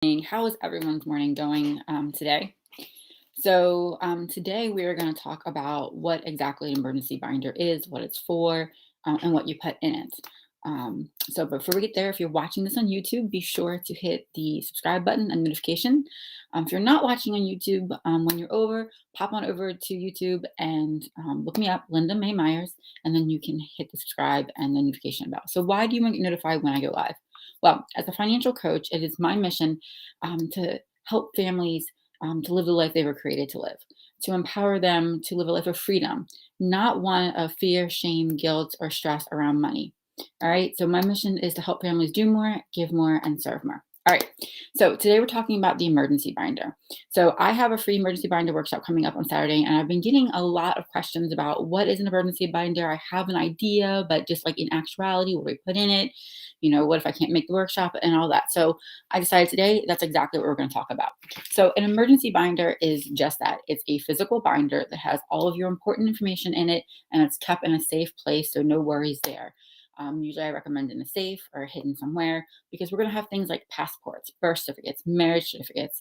How is everyone's morning going today? Today we are going to talk about what exactly an emergency binder is, what it's for, and what you put in it. Before we get there, if you're watching this on YouTube, be sure to hit the subscribe button and notification. If you're not watching on YouTube, when you're over, pop on over to YouTube and look me up, Linda May Myers, and then you can hit the subscribe and the notification bell. So why do you want to get notified when I go live? Well, as a financial coach, it is my mission to help families to live the life they were created to live, to empower them to live a life of freedom, not one of fear, shame, guilt, or stress around money. All right. So, my mission is to help families do more, give more, and serve more. All right. So, today we're talking about the emergency binder. So, I have a free emergency binder workshop coming up on Saturday, and I've been getting a lot of questions about what is an emergency binder. I have an idea, but just like in actuality, what do we put in it? What if I can't make the workshop and all that? So, I decided today that's exactly what we're going to talk about. So, an emergency binder is just that. It's a physical binder that has all of your important information in it, and it's kept in a safe place, so no worries there. Usually, I recommend in a safe or hidden somewhere because we're going to have things like passports, birth certificates, marriage certificates,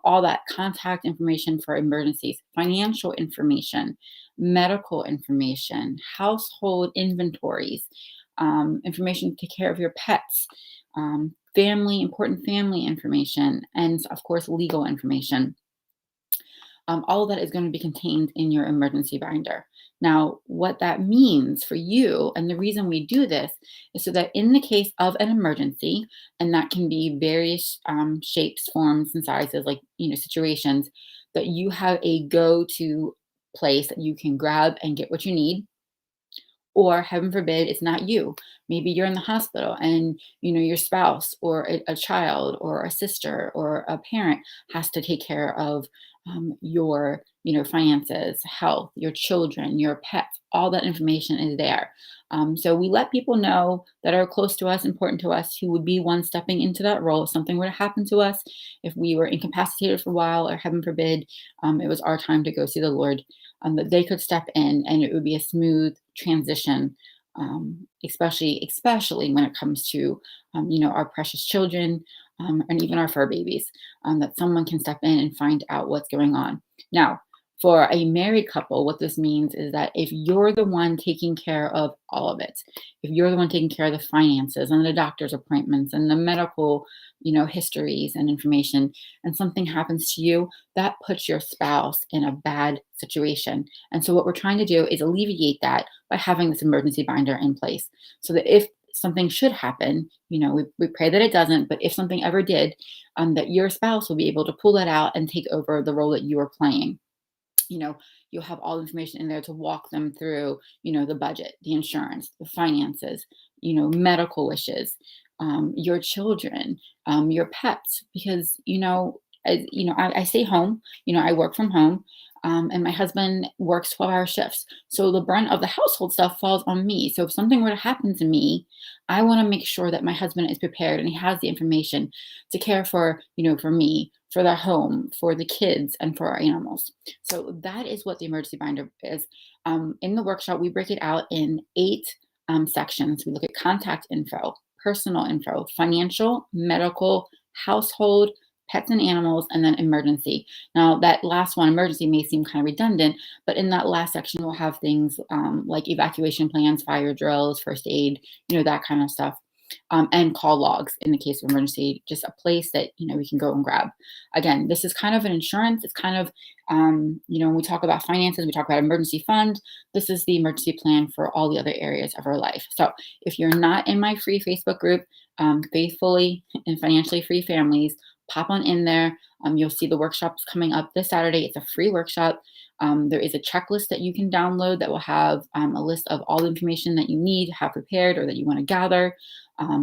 all that contact information for emergencies, financial information, medical information, household inventories, information to take care of your pets, important family information, and of course, legal information. All of that is going to be contained in your emergency binder. Now, what that means for you, and the reason we do this, is so that in the case of an emergency, and that can be various shapes, forms, and sizes, like situations, that you have a go-to place that you can grab and get what you need. Or heaven forbid, it's not you. Maybe you're in the hospital and your spouse or a child or a sister or a parent has to take care of your finances, health, your children, your pets. All that information is there. So we let people know that are close to us, important to us, who would be one stepping into that role if something were to happen to us, if we were incapacitated for a while, or heaven forbid, it was our time to go see the Lord, that they could step in and it would be a smooth transition, especially when it comes to our precious children, and even our fur babies, that someone can step in and find out what's going on. Now, for a married couple, what this means is that if you're the one taking care of all of it, if you're the one taking care of the finances and the doctor's appointments and the medical, histories and information, and something happens to you, that puts your spouse in a bad situation. And so what we're trying to do is alleviate that by having this emergency binder in place so that if something should happen, we pray that it doesn't, but if something ever did, that your spouse will be able to pull that out and take over the role that you are playing. You'll have all the information in there to walk them through, the budget, the insurance, the finances, medical wishes, your children, your pets, because, I stay home, I work from home. And my husband works 12-hour shifts. So the brunt of the household stuff falls on me. So if something were to happen to me, I want to make sure that my husband is prepared and he has the information to care for, for me, for the home, for the kids, and for our animals. So that is what the emergency binder is. In the workshop, we break it out in 8 sections. We look at contact info, personal info, financial, medical, household, pets and animals, and then emergency. Now, that last one, emergency, may seem kind of redundant, but in that last section, we'll have things like evacuation plans, fire drills, first aid, that kind of stuff. And call logs in the case of emergency, just a place that, we can go and grab. Again, this is kind of an insurance. It's kind of, when we talk about finances, we talk about emergency fund. This is the emergency plan for all the other areas of our life. So if you're not in my free Facebook group, Faithfully and Financially Free Families, pop on in there. You'll see the workshops coming up this Saturday. It's a free workshop. There is a checklist that you can download that will have a list of all the information that you need to have prepared or that you want to gather.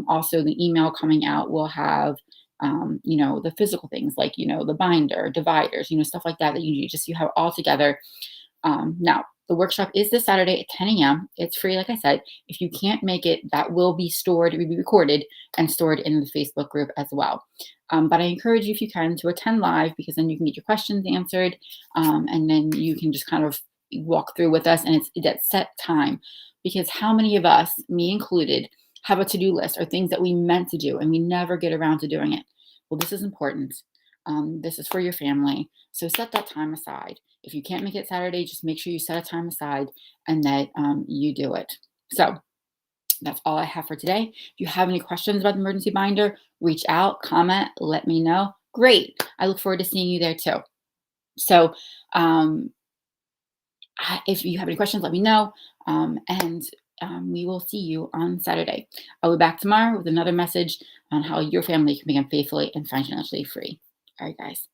Also, the email coming out will have, the physical things like, the binder, dividers, stuff like that you need, just you have all together. Now, the workshop is this Saturday at 10 a.m. It's free, like I said. If you can't make it, that will be stored, it will be recorded and stored in the Facebook group as well. But I encourage you, if you can, to attend live because then you can get your questions answered, and then you can just kind of walk through with us, and it's that set time. Because how many of us, me included, have a to-do list or things that we meant to do and we never get around to doing it? Well, this is important. This is for your family. So set that time aside. If you can't make it Saturday, just make sure you set a time aside and that you do it. So that's all I have for today. If you have any questions about the emergency binder, reach out, comment, let me know. Great. I look forward to seeing you there too. So, um, if you have any questions, let me know. And we will see you on Saturday. I'll be back tomorrow with another message on how your family can become faithfully and financially free. All right, guys.